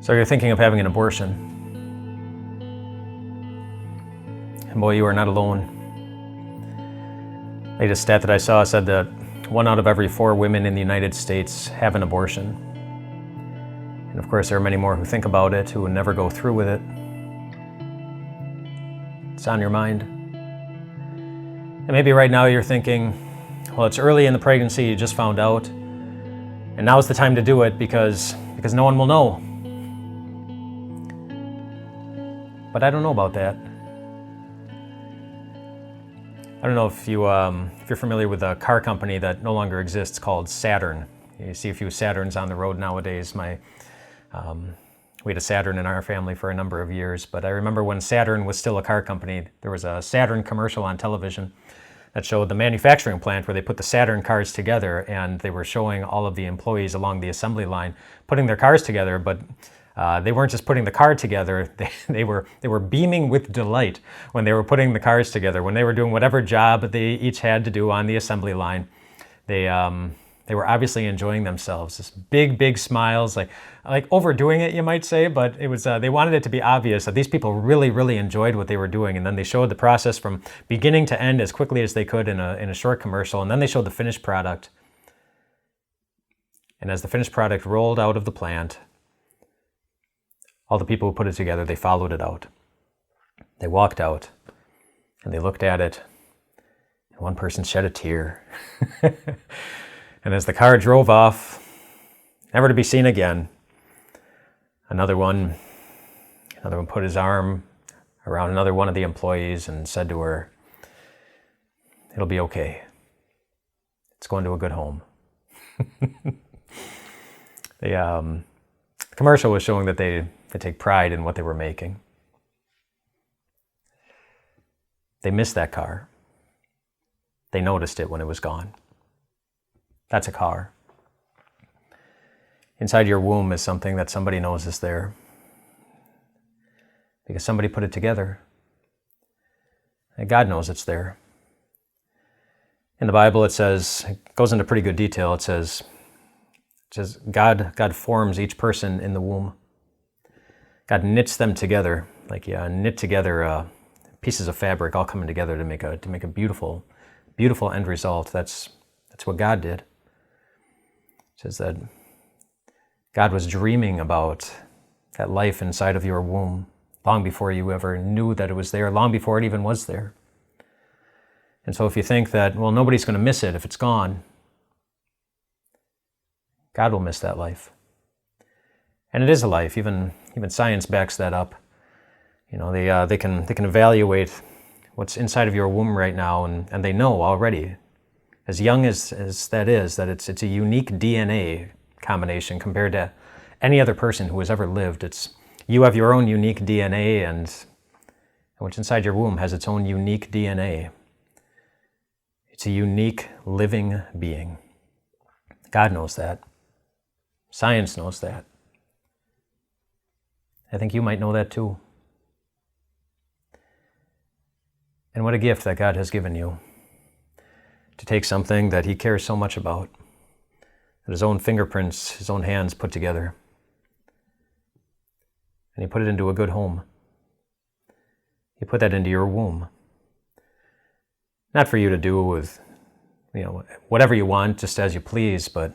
So you're thinking of having an abortion. And boy, you are not alone. Latest stat that I saw said that 1 out of every 4 women in the United States have an abortion. And of course, there are many more who think about it, who never go through with it. It's on your mind. And maybe right now you're thinking, well, it's early in the pregnancy, you just found out, and now's the time to do it because no one will know. But I don't know about that. I don't know if you're familiar with a car company that no longer exists called Saturn. You see a few Saturns on the road nowadays. We had a Saturn in our family for a number of years, but I remember when Saturn was still a car company, there was a Saturn commercial on television that showed the manufacturing plant where they put the Saturn cars together, and they were showing all of the employees along the assembly line putting their cars together, but they weren't just putting the car together, they were beaming with delight when they were putting the cars together. When they were doing whatever job they each had to do on the assembly line, they were obviously enjoying themselves. Just big smiles, like overdoing it, you might say, but it was they wanted it to be obvious that these people really enjoyed what they were doing. And then they showed the process from beginning to end as quickly as they could in a short commercial, and then they showed the finished product. And as the finished product rolled out of the plant, all the people who put it together, they followed it out. They walked out, and they looked at it, and one person shed a tear. And as the car drove off, never to be seen again, another one put his arm around another one of the employees and said to her, "It'll be okay. It's going to a good home." The commercial was showing that they take pride in what they were making. They missed that car. They noticed it when it was gone. That's a car. Inside your womb is something that somebody knows is there because somebody put it together. And God knows it's there. In the Bible, it goes into pretty good detail. It says God forms each person in the womb. God knits them together, like knit together pieces of fabric all coming together to make a beautiful end result. That's what God did. It says that God was dreaming about that life inside of your womb long before you ever knew that it was there, long before it even was there. And so if you think that, well, nobody's going to miss it if it's gone, God will miss that life. And it is a life. Even science backs that up. You know, they can evaluate what's inside of your womb right now, and they know already, as young as that is, that it's a unique DNA combination compared to any other person who has ever lived. You have your own unique DNA, and what's inside your womb has its own unique DNA. It's a unique living being. God knows that. Science knows that. I think you might know that too. And what a gift that God has given you to take something that He cares so much about, that His own fingerprints, His own hands put together, and He put it into a good home. He put that into your womb. Not for you to do with, whatever you want, just as you please, but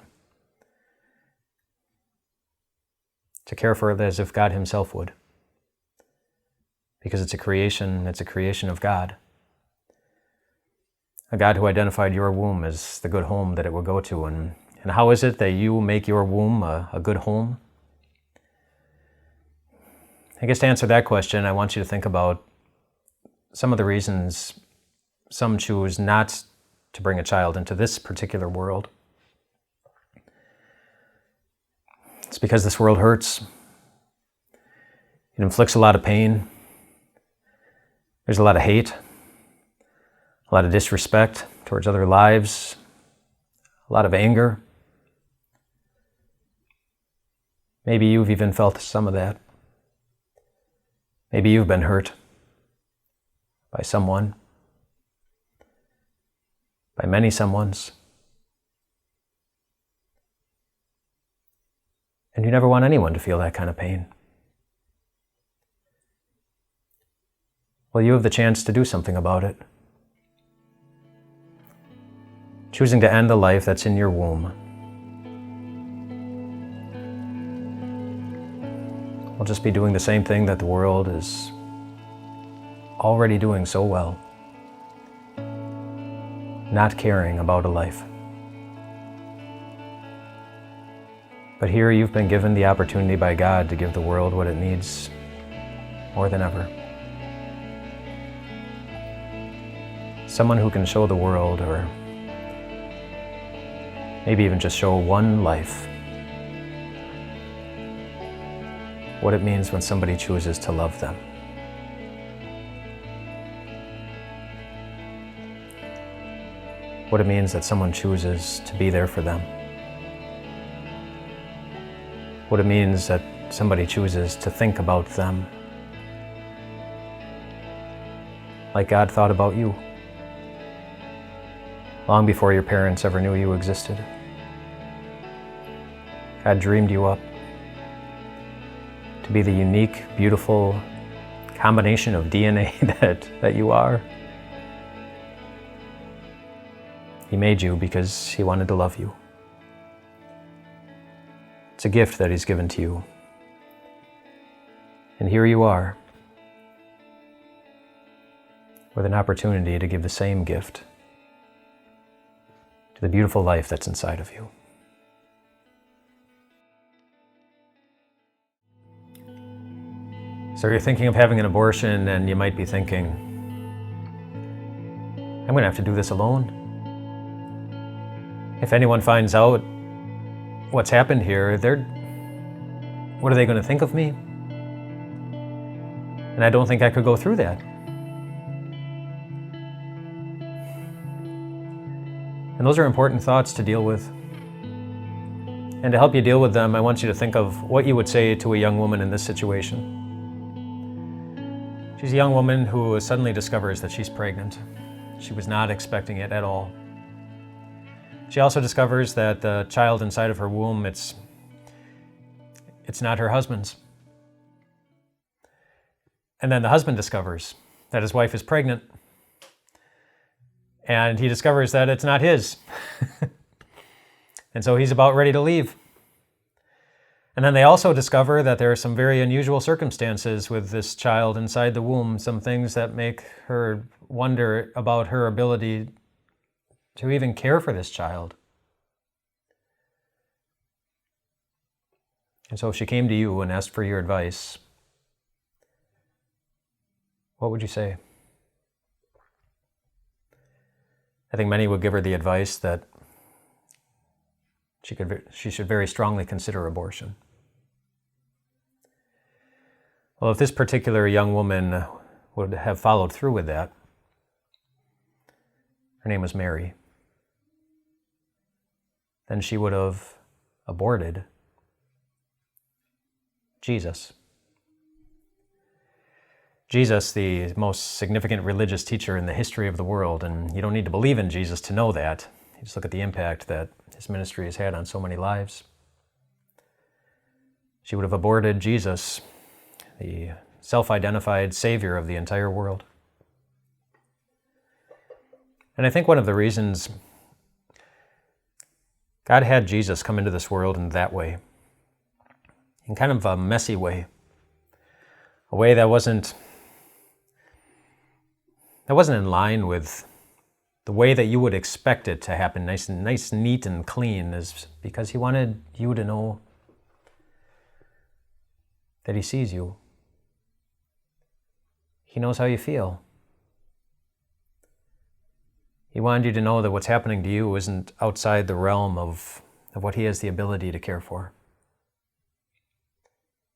to care for it as if God Himself would. Because it's a creation of God. A God who identified your womb as the good home that it will go to. And how is it that you make your womb a good home? I guess to answer that question, I want you to think about some of the reasons some choose not to bring a child into this particular world. It's because this world hurts. It inflicts a lot of pain. There's a lot of hate, a lot of disrespect towards other lives, a lot of anger. Maybe you've even felt some of that. Maybe you've been hurt by someone, by many someones. And you never want anyone to feel that kind of pain. well, you have the chance to do something about it. Choosing to end the life that's in your womb will just be doing the same thing that the world is already doing so well, not caring about a life. But here you've been given the opportunity by God to give the world what it needs more than ever. Someone who can show the world, or maybe even just show one life, what it means when somebody chooses to love them. What it means that someone chooses to be there for them. What it means that somebody chooses to think about them like God thought about you, long before your parents ever knew you existed. God dreamed you up to be the unique, beautiful combination of DNA that you are. He made you because He wanted to love you. It's a gift that He's given to you. And here you are, with an opportunity to give the same gift to the beautiful life that's inside of you. So you're thinking of having an abortion, and you might be thinking, I'm going to have to do this alone. If anyone finds out what's happened here, what are they going to think of me? And I don't think I could go through that. And those are important thoughts to deal with. And to help you deal with them, I want you to think of what you would say to a young woman in this situation. She's a young woman who suddenly discovers that she's pregnant. She was not expecting it at all. She also discovers that the child inside of her womb, it's not her husband's. And then the husband discovers that his wife is pregnant. And he discovers that it's not his. And so he's about ready to leave. And then they also discover that there are some very unusual circumstances with this child inside the womb, some things that make her wonder about her ability to even care for this child. And so if she came to you and asked for your advice, what would you say? I think many would give her the advice that she should very strongly consider abortion. Well, if this particular young woman would have followed through with that, her name was Mary, then she would have aborted Jesus. Jesus, the most significant religious teacher in the history of the world, and you don't need to believe in Jesus to know that. You just look at the impact that his ministry has had on so many lives. She would have aborted Jesus, the self-identified Savior of the entire world. And I think one of the reasons God had Jesus come into this world in that way, in kind of a messy way, a way that wasn't in line with the way that you would expect it to happen, nice, neat, and clean, is because He wanted you to know that He sees you. He knows how you feel. He wanted you to know that what's happening to you isn't outside the realm of what He has the ability to care for.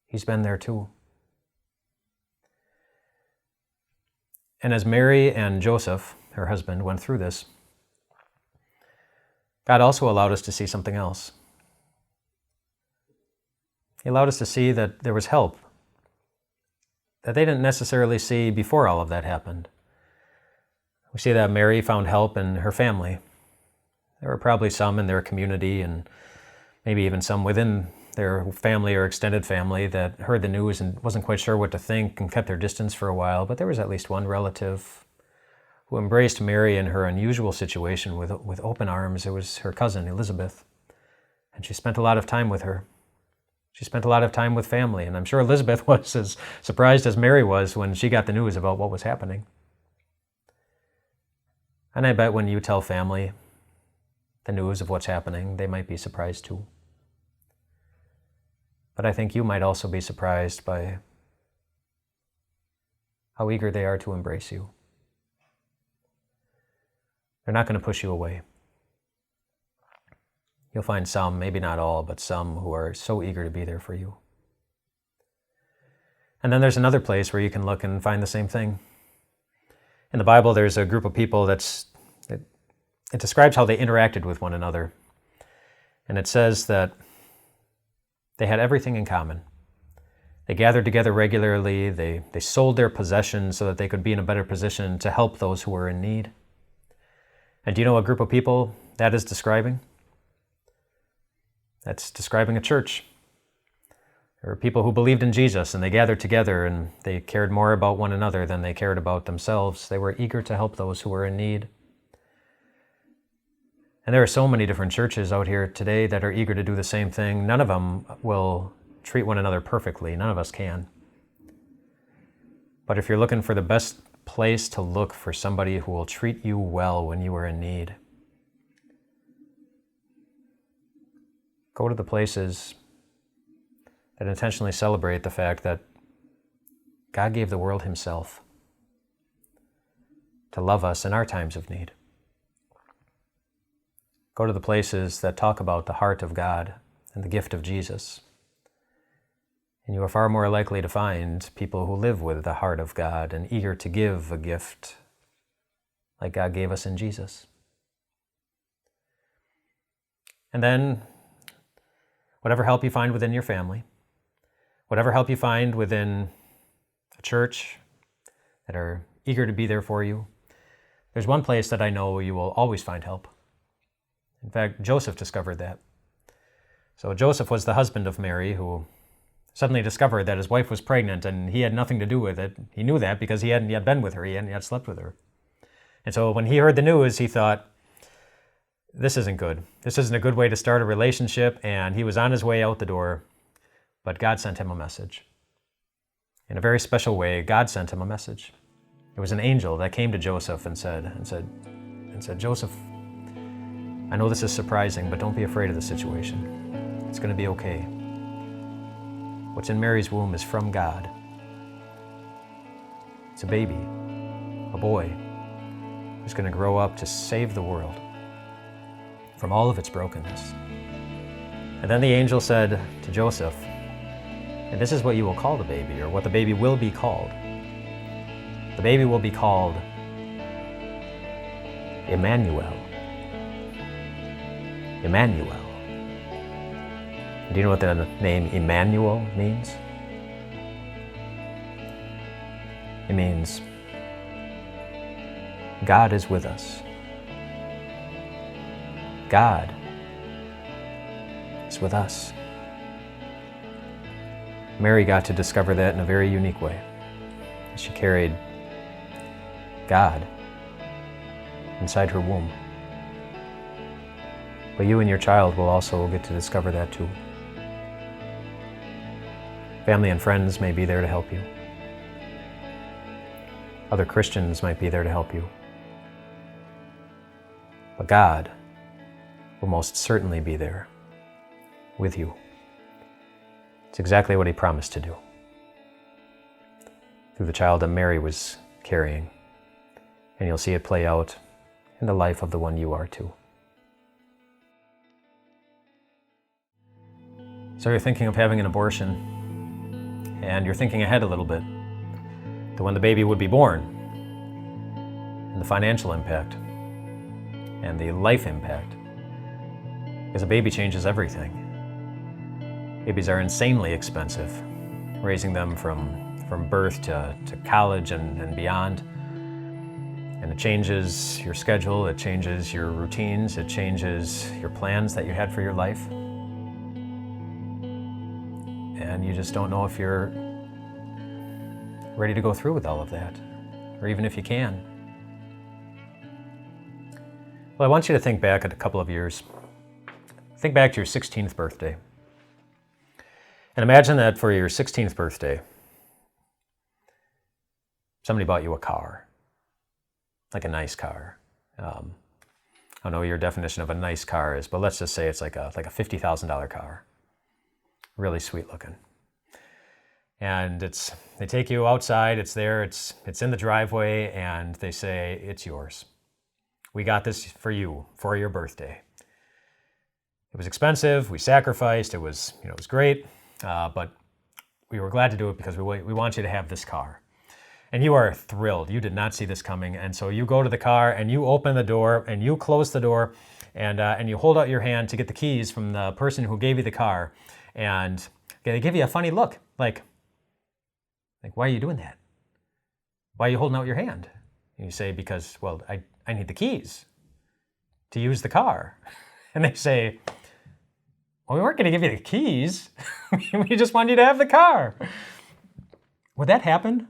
He's been there too. And as Mary and Joseph, her husband, went through this, God also allowed us to see something else. He allowed us to see that there was help that they didn't necessarily see before all of that happened. We see that Mary found help in her family. There were probably some in their community, and maybe even some within their family or extended family that heard the news and wasn't quite sure what to think and kept their distance for a while, but there was at least one relative who embraced Mary in her unusual situation with open arms. It was her cousin, Elizabeth, and she spent a lot of time with her. She spent a lot of time with family, and I'm sure Elizabeth was as surprised as Mary was when she got the news about what was happening. And I bet when you tell family the news of what's happening, they might be surprised too. But I think you might also be surprised by how eager they are to embrace you. They're not going to push you away. You'll find some, maybe not all, but some who are so eager to be there for you. And then there's another place where you can look and find the same thing. In the Bible, there's a group of people it describes how they interacted with one another. And it says that they had everything in common. They gathered together regularly. They sold their possessions so that they could be in a better position to help those who were in need. And do you know what group of people that is describing? That's describing a church. There were people who believed in Jesus, and they gathered together, and they cared more about one another than they cared about themselves. They were eager to help those who were in need. And there are so many different churches out here today that are eager to do the same thing. None of them will treat one another perfectly. None of us can. But if you're looking for the best place to look for somebody who will treat you well when you are in need, go to the places that intentionally celebrate the fact that God gave the world Himself to love us in our times of need. Go to the places that talk about the heart of God and the gift of Jesus. And you are far more likely to find people who live with the heart of God and eager to give a gift like God gave us in Jesus. And then, whatever help you find within your family, whatever help you find within a church that are eager to be there for you, there's one place that I know you will always find help. In fact, Joseph discovered that. So Joseph was the husband of Mary, who suddenly discovered that his wife was pregnant, and he had nothing to do with it. He knew that because he hadn't yet been with her, he hadn't yet slept with her. And so when he heard the news, he thought, this isn't good. This isn't a good way to start a relationship, and he was on his way out the door, but God sent him a message. In a very special way, God sent him a message. It was an angel that came to Joseph and said, Joseph, I know this is surprising, but don't be afraid of the situation. It's going to be okay. What's in Mary's womb is from God. It's a baby, a boy, who's going to grow up to save the world from all of its brokenness. And then the angel said to Joseph, and this is what you will call the baby, or what the baby will be called. The baby will be called Emmanuel. Emmanuel. Do you know what the name Emmanuel means? It means God is with us. God is with us. Mary got to discover that in a very unique way. She carried God inside her womb. But you and your child will also get to discover that too. Family and friends may be there to help you. Other Christians might be there to help you. But God will most certainly be there with you. It's exactly what He promised to do through the child that Mary was carrying. And you'll see it play out in the life of the one you are too. So you're thinking of having an abortion, and you're thinking ahead a little bit to when the baby would be born, and the financial impact, and the life impact. Because a baby changes everything. Babies are insanely expensive, raising them from birth to college and beyond. And it changes your schedule, it changes your routines, it changes your plans that you had for your life. and you just don't know if you're ready to go through with all of that, or even if you can. Well, I want you to think back at a couple of years. Think back to your 16th birthday. And imagine that for your 16th birthday, somebody bought you a car, like a nice car. I don't know what your definition of a nice car is, but let's just say it's like a $50,000 car. Really sweet looking. And they take you outside, it's there, it's in the driveway, and they say, it's yours. We got this for you, for your birthday. It was expensive, we sacrificed, it was great, but we were glad to do it because we want you to have this car. And you are thrilled. You did not see this coming. And so you go to the car and you open the door and you close the door and you hold out your hand to get the keys from the person who gave you the car. And they give you a funny look, like, why are you doing that? Why are you holding out your hand? And you say, because, well, I need the keys to use the car. And they say, well, we weren't going to give you the keys. We just wanted you to have the car. Would that happen?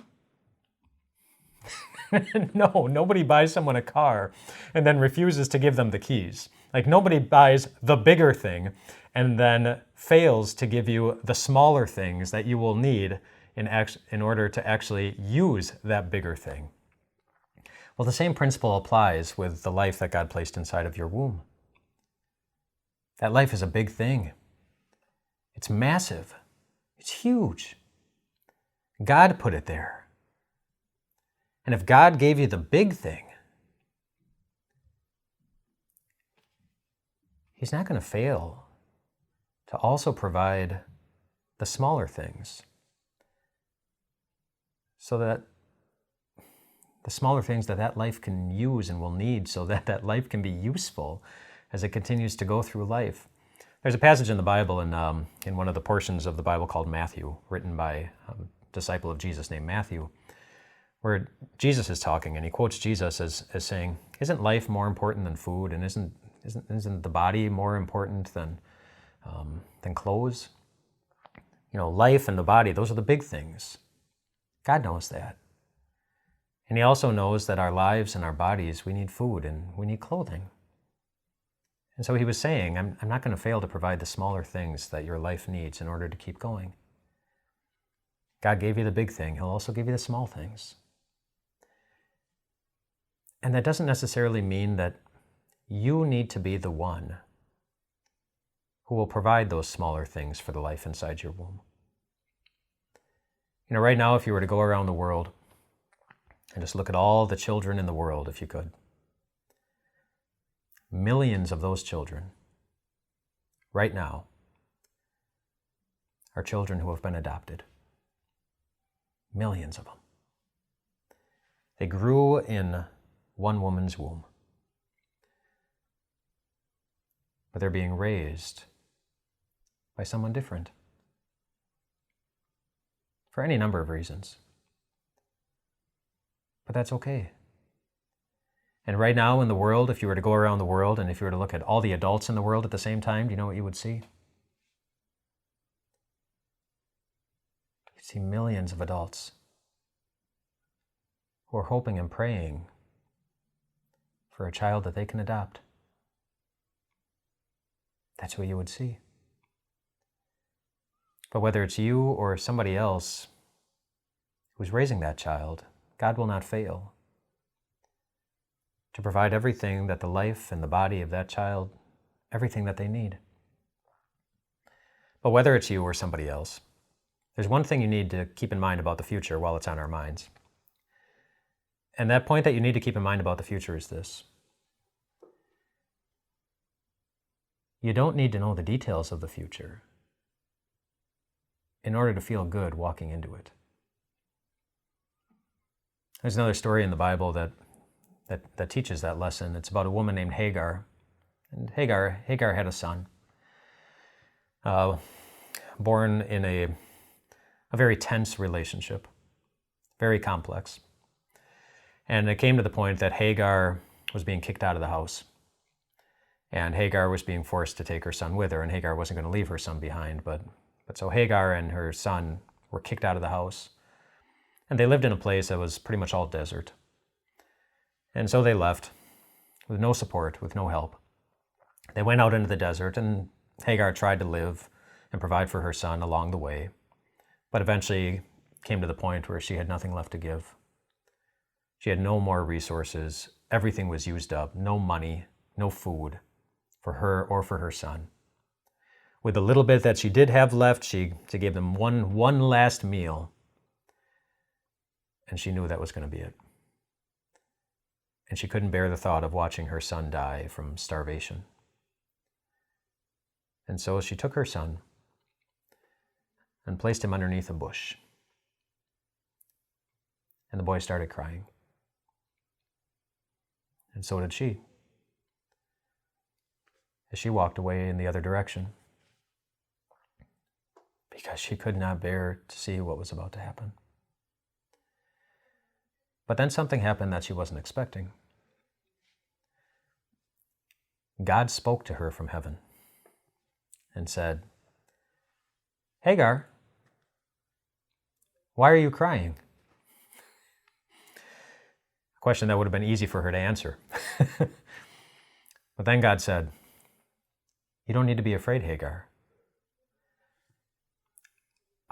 No, nobody buys someone a car and then refuses to give them the keys. Like, nobody buys the bigger thing and then fails to give you the smaller things that you will need in order to actually use that bigger thing. Well, the same principle applies with the life that God placed inside of your womb. That life is a big thing. It's massive. It's huge. God put it there. And if God gave you the big thing, He's not going to fail to also provide the smaller things, so that the smaller things that life can use and will need, so that life can be useful as it continues to go through life. There's a passage in the Bible, in one of the portions of the Bible called Matthew, written by a disciple of Jesus named Matthew, where Jesus is talking, and he quotes Jesus as saying, isn't life more important than food, and isn't the body more important than clothes? Life and the body, those are the big things. God knows that. And He also knows that our lives and our bodies, we need food and we need clothing. And so He was saying, I'm not going to fail to provide the smaller things that your life needs in order to keep going. God gave you the big thing. He'll also give you the small things. And that doesn't necessarily mean that you need to be the one who will provide those smaller things for the life inside your womb. Right now, if you were to go around the world and just look at all the children in the world, if you could, millions of those children right now are children who have been adopted. Millions of them. They grew in one woman's womb, but they're being raised by someone different for any number of reasons. But that's okay. And right now in the world, if you were to go around the world and if you were to look at all the adults in the world at the same time, do you know what you would see? You'd see millions of adults who are hoping and praying for a child that they can adopt. That's what you would see. But whether it's you or somebody else who's raising that child, God will not fail to provide everything that the life and the body of that child, everything that they need. But whether it's you or somebody else, there's one thing you need to keep in mind about the future while it's on our minds. And that point that you need to keep in mind about the future is this. You don't need to know the details of the future in order to feel good walking into it. There's another story in the Bible that teaches that lesson. It's about a woman named Hagar. And Hagar had a son, born in a very tense relationship, very complex. And it came to the point that Hagar was being kicked out of the house. And Hagar was being forced to take her son with her, and Hagar wasn't going to leave her son behind, but But so Hagar and her son were kicked out of the house, and they lived in a place that was pretty much all desert. And so they left with no support, with no help. They went out into the desert, and Hagar tried to live and provide for her son along the way, but eventually came to the point where she had nothing left to give. She had no more resources. Everything was used up. No money, no food for her or for her son. With the little bit that she did have left, she gave them one last meal, and she knew that was going to be it. And she couldn't bear the thought of watching her son die from starvation. And so she took her son and placed him underneath a bush. And the boy started crying. And so did she, as she walked away in the other direction, because she could not bear to see what was about to happen. But then something happened that she wasn't expecting. God spoke to her from heaven and said, "Hagar, why are you crying?" A question that would have been easy for her to answer. But then God said, "You don't need to be afraid, Hagar.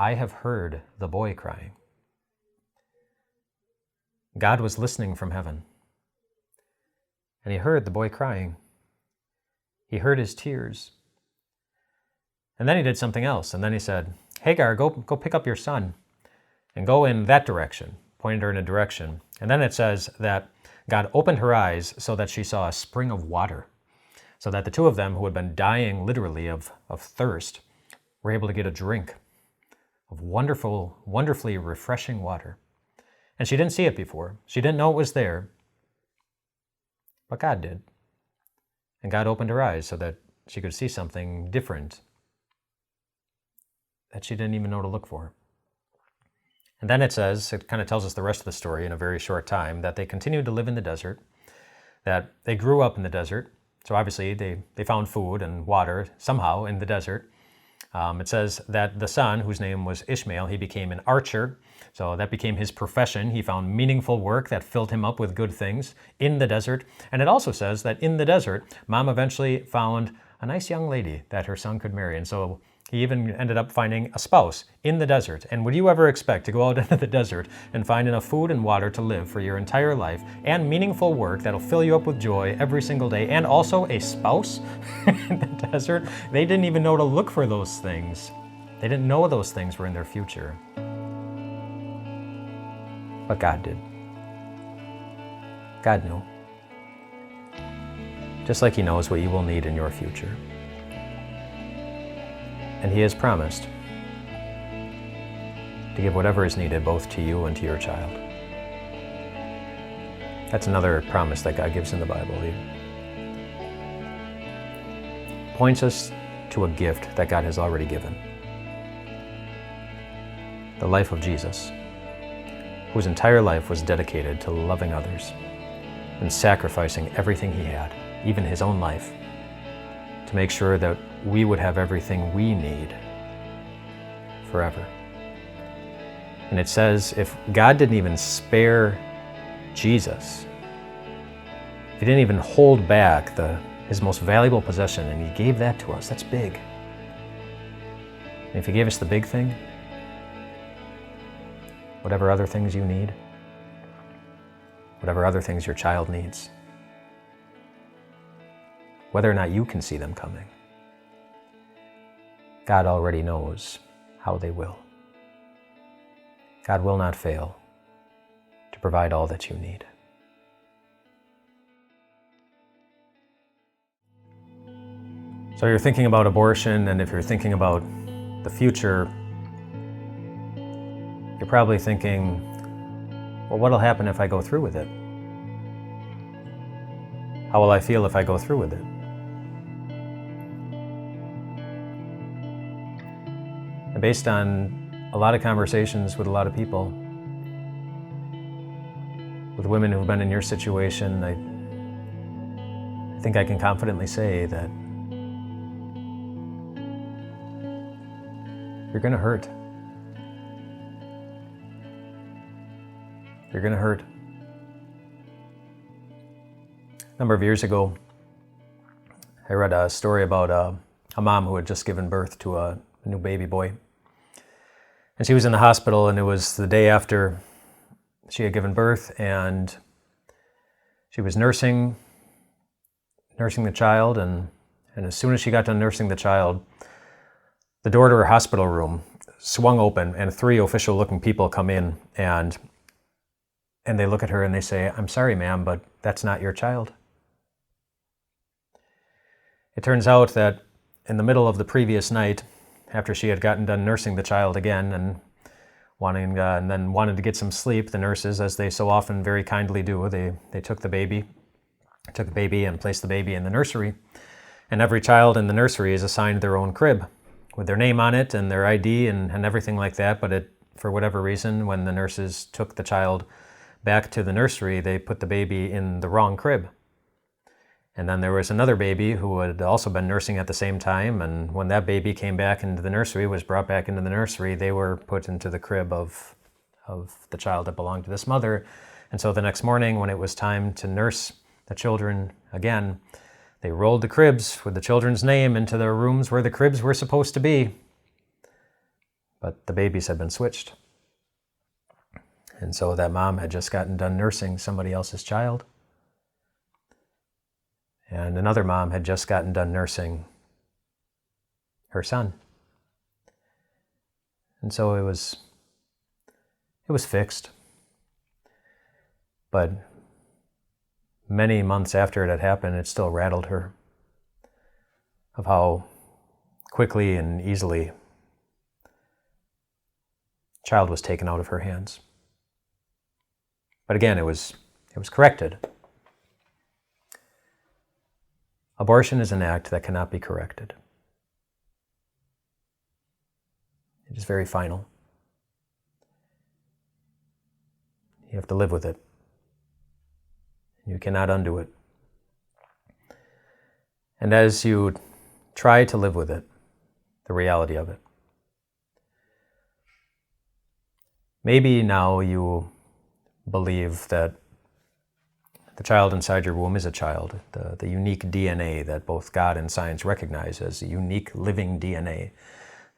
I have heard the boy crying." God was listening from heaven, and he heard the boy crying. He heard his tears. And then he did something else, and then he said, "Hagar, go pick up your son and go in that direction," pointed her in a direction. And then it says that God opened her eyes so that she saw a spring of water, so that the two of them, who had been dying literally of thirst, were able to get a drink of wonderfully refreshing water. And she didn't see it before. She didn't know it was there, but God did. And God opened her eyes so that she could see something different that she didn't even know to look for. And then it kind of tells us the rest of the story in a very short time, that they continued to live in the desert, that they grew up in the desert. So obviously they found food and water somehow in the desert. It says that the son, whose name was Ishmael, he became an archer. So that became his profession. He found meaningful work that filled him up with good things in the desert. And it also says that in the desert, Mom eventually found a nice young lady that her son could marry. And so he even ended up finding a spouse in the desert. And would you ever expect to go out into the desert and find enough food and water to live for your entire life, and meaningful work that'll fill you up with joy every single day, and also a spouse in the desert? They didn't even know to look for those things. They didn't know those things were in their future. But God did. God knew. Just like he knows what you will need in your future. And he has promised to give whatever is needed both to you and to your child. That's another promise that God gives in the Bible. He points us to a gift that God has already given. The life of Jesus, whose entire life was dedicated to loving others and sacrificing everything he had, even his own life, to make sure that we would have everything we need forever. And it says if God didn't even spare Jesus, he didn't even hold back his most valuable possession, and he gave that to us, that's big. And if he gave us the big thing, whatever other things you need, whatever other things your child needs, whether or not you can see them coming, God already knows how they will. God will not fail to provide all that you need. So you're thinking about abortion, and if you're thinking about the future, you're probably thinking, well, what'll happen if I go through with it? How will I feel if I go through with it? And based on a lot of conversations with a lot of people, with women who've been in your situation, I think I can confidently say that You're going to hurt. You're going to hurt. A number of years ago, I read a story about a mom who had just given birth to a new baby boy. And she was in the hospital, and it was the day after she had given birth, and she was nursing the child, and as soon as she got done nursing the child, the door to her hospital room swung open, and 3 official-looking people come in, and they look at her and they say, "I'm sorry, ma'am, but that's not your child." It turns out that in the middle of the previous night, after she had gotten done nursing the child again and then wanted to get some sleep, the nurses, as they so often very kindly do, they took the baby and placed the baby in the nursery. And every child in the nursery is assigned their own crib with their name on it and their ID and everything like that. But for whatever reason, when the nurses took the child back to the nursery, they put the baby in the wrong crib. And then there was another baby who had also been nursing at the same time, and when that baby came back into the nursery, was brought back into the nursery, they were put into the crib of the child that belonged to this mother. And so the next morning, when it was time to nurse the children again, they rolled the cribs with the children's name into the rooms where the cribs were supposed to be. But the babies had been switched. And so that mom had just gotten done nursing somebody else's child. And another mom had just gotten done nursing her son. And so it was fixed. But many months after it had happened, it still rattled her of how quickly and easily the child was taken out of her hands. But again, it was corrected. Abortion is an act that cannot be corrected. It is very final. You have to live with it. You cannot undo it. And as you try to live with it, the reality of it, maybe now you believe that the child inside your womb is a child, the unique DNA that both God and science recognize as a unique living DNA,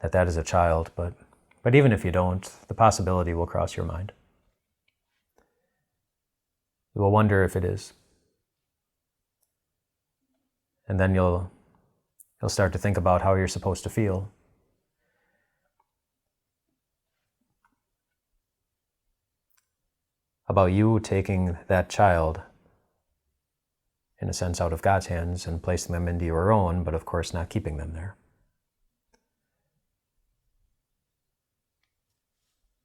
that is a child. But even if you don't, the possibility will cross your mind. You will wonder if it is. And then you'll start to think about how you're supposed to feel. About you taking that child, in a sense, out of God's hands and placing them into your own, but of course not keeping them there.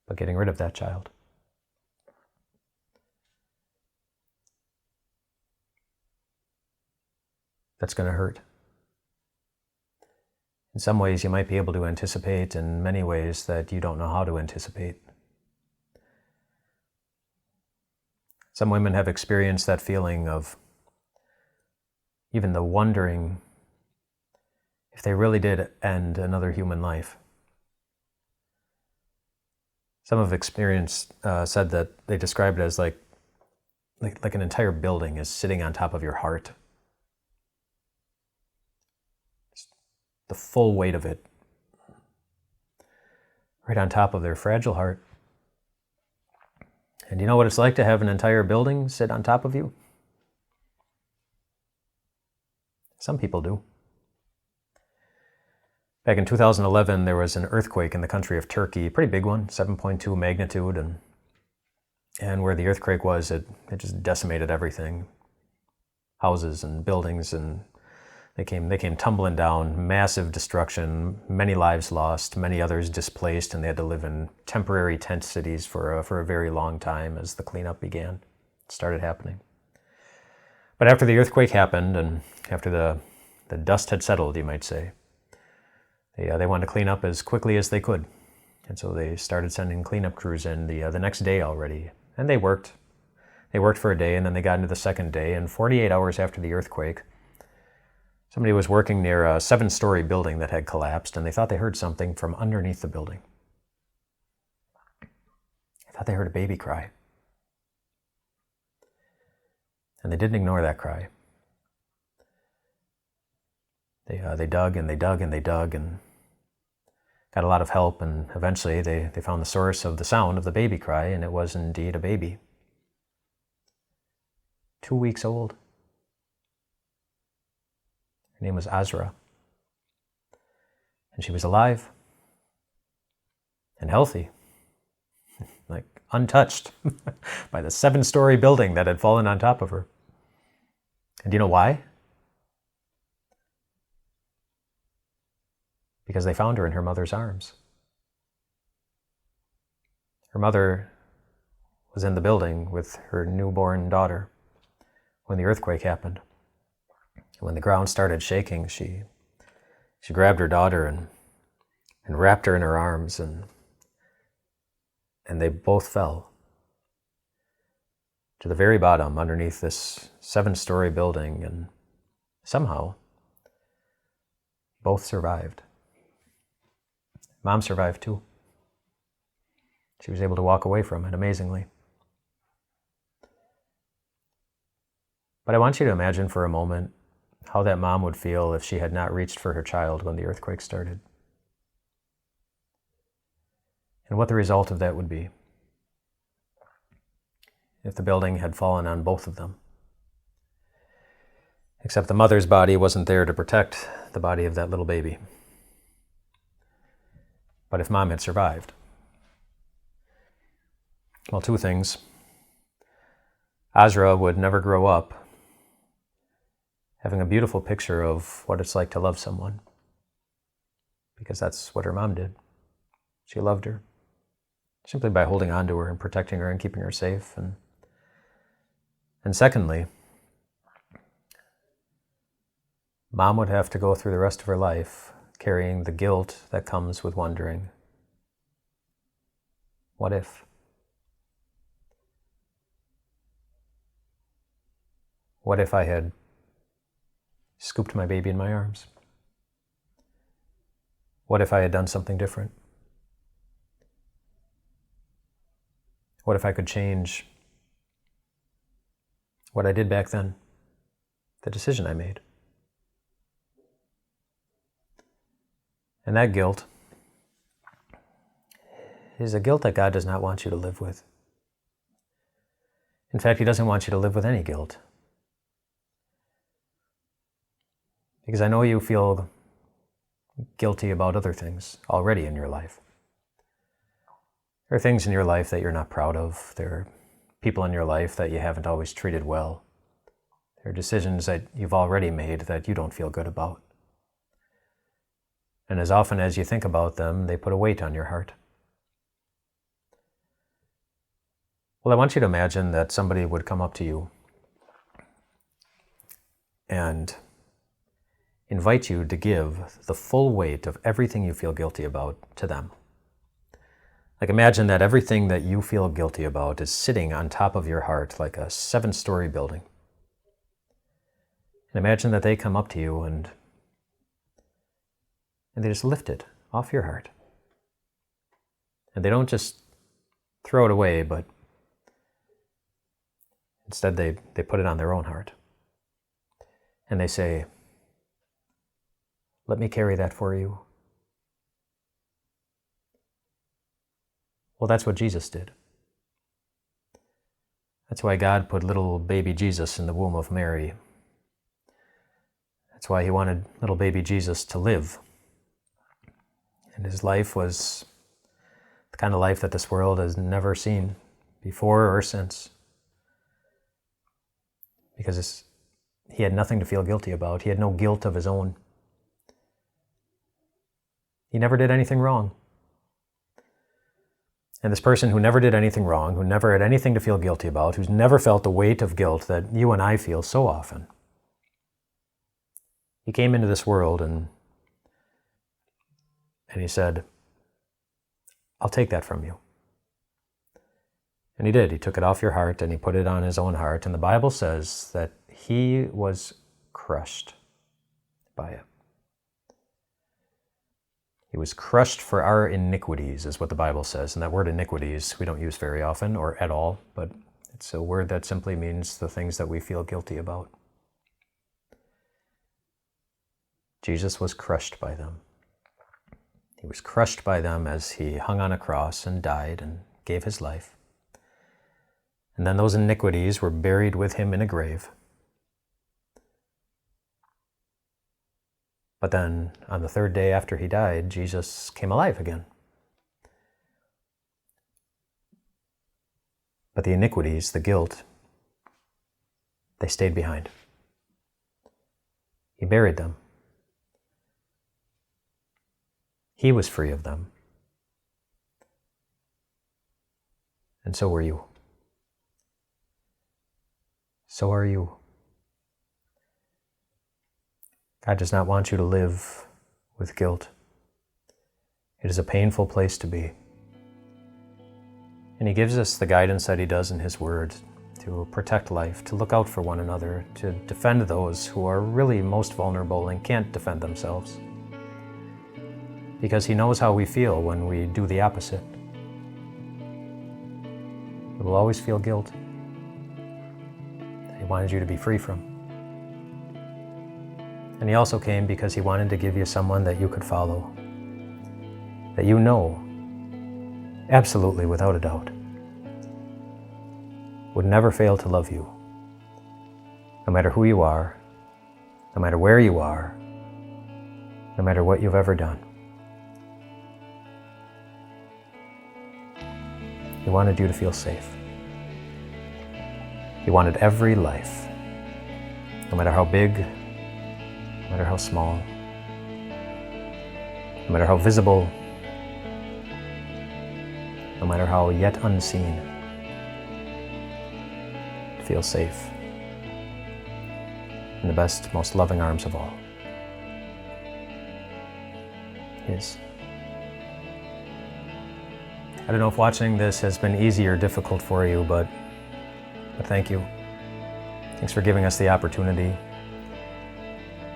But getting rid of that child. That's going to hurt. In some ways, you might be able to anticipate, in many ways that you don't know how to anticipate. Some women have experienced that feeling of even the wondering if they really did end another human life. Some have experienced, said that they described it as like an entire building is sitting on top of your heart. The full weight of it right on top of their fragile heart. And you know what it's like to have an entire building sit on top of you? Some people do. Back in 2011, there was an earthquake in the country of Turkey, a pretty big one, 7.2 magnitude, and where the earthquake was, it just decimated everything. Houses and buildings, and they came tumbling down, massive destruction, many lives lost, many others displaced, and they had to live in temporary tent cities for a very long time as the cleanup began. It started happening. But after the earthquake happened, and after the dust had settled, you might say, they wanted to clean up as quickly as they could. And so they started sending cleanup crews in the next day already. And they worked. They worked for a day, and then they got into the second day. And 48 hours after the earthquake, Somebody was working near a 7-story building that had collapsed, and they thought they heard something from underneath the building. They thought they heard a baby cry. And they didn't ignore that cry. They dug and they dug and they dug and got a lot of help, and eventually they found the source of the sound of the baby cry, and it was indeed a baby. 2 weeks old. Her name was Azra. And she was alive and healthy, like untouched by the 7-story building that had fallen on top of her. And do you know why? Because they found her in her mother's arms. Her mother was in the building with her newborn daughter when the earthquake happened. When the ground started shaking, she grabbed her daughter and wrapped her in her arms, and they both fell to the very bottom underneath this 7-story building, and somehow both survived. Mom survived too. She was able to walk away from it, amazingly. But I want you to imagine for a moment how that mom would feel if she had not reached for her child when the earthquake started. And what the result of that would be if the building had fallen on both of them. Except the mother's body wasn't there to protect the body of that little baby. But if mom had survived, well, 2 things. Azra would never grow up having a beautiful picture of what it's like to love someone, because that's what her mom did. She loved her simply by holding on to her and protecting her and keeping her safe. And secondly, mom would have to go through the rest of her life carrying the guilt that comes with wondering, what if? What if I had scooped my baby in my arms? What if I had done something different? What if I could change what I did back then, the decision I made? And that guilt is a guilt that God does not want you to live with. In fact, He doesn't want you to live with any guilt. Because I know you feel guilty about other things already in your life. There are things in your life that you're not proud of. There are people in your life that you haven't always treated well. There are decisions that you've already made that you don't feel good about. And as often as you think about them, they put a weight on your heart. Well, I want you to imagine that somebody would come up to you and invite you to give the full weight of everything you feel guilty about to them. Like, imagine that everything that you feel guilty about is sitting on top of your heart like a 7-story building. And imagine that they come up to you and they just lift it off your heart. And they don't just throw it away, but instead they put it on their own heart. And they say, "Let me carry that for you." Well, that's what Jesus did. That's why God put little baby Jesus in the womb of Mary. That's why He wanted little baby Jesus to live. And His life was the kind of life that this world has never seen before or since. Because He had nothing to feel guilty about. He had no guilt of His own. He never did anything wrong. And this person who never did anything wrong, who never had anything to feel guilty about, who's never felt the weight of guilt that you and I feel so often, He came into this world and He said, "I'll take that from you." And He did. He took it off your heart and He put it on His own heart. And the Bible says that He was crushed by it. He was crushed for our iniquities, is what the Bible says. And that word iniquities we don't use very often or at all, but it's a word that simply means the things that we feel guilty about. Jesus was crushed by them. He was crushed by them as he hung on a cross and died and gave his life. And then those iniquities were buried with him in a grave. But then, on the third day after he died, Jesus came alive again. But the iniquities, the guilt, they stayed behind. He buried them. He was free of them. And so were you. So are you. God does not want you to live with guilt. It is a painful place to be. And he gives us the guidance that he does in his word to protect life, to look out for one another, to defend those who are really most vulnerable and can't defend themselves. Because he knows how we feel when we do the opposite. We will always feel guilt that he wanted you to be free from. And he also came because he wanted to give you someone that you could follow, that you know, absolutely without a doubt, would never fail to love you, no matter who you are, no matter where you are, no matter what you've ever done. He wanted you to feel safe. He wanted every life, no matter how big, no matter how small, no matter how visible, no matter how yet unseen, to feel safe in the best, most loving arms of all, his. I don't know if watching this has been easy or difficult for you, but thank you. Thanks for giving us the opportunity.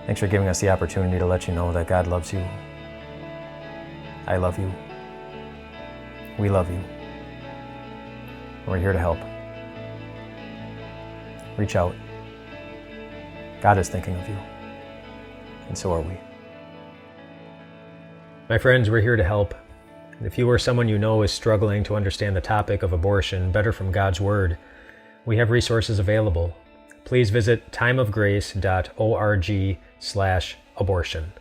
Thanks for giving us the opportunity to let you know that God loves you. I love you. We love you. We're here to help. Reach out. God is thinking of you. And so are we. My friends, we're here to help. If you or someone you know is struggling to understand the topic of abortion better from God's Word, we have resources available. Please visit timeofgrace.org/abortion.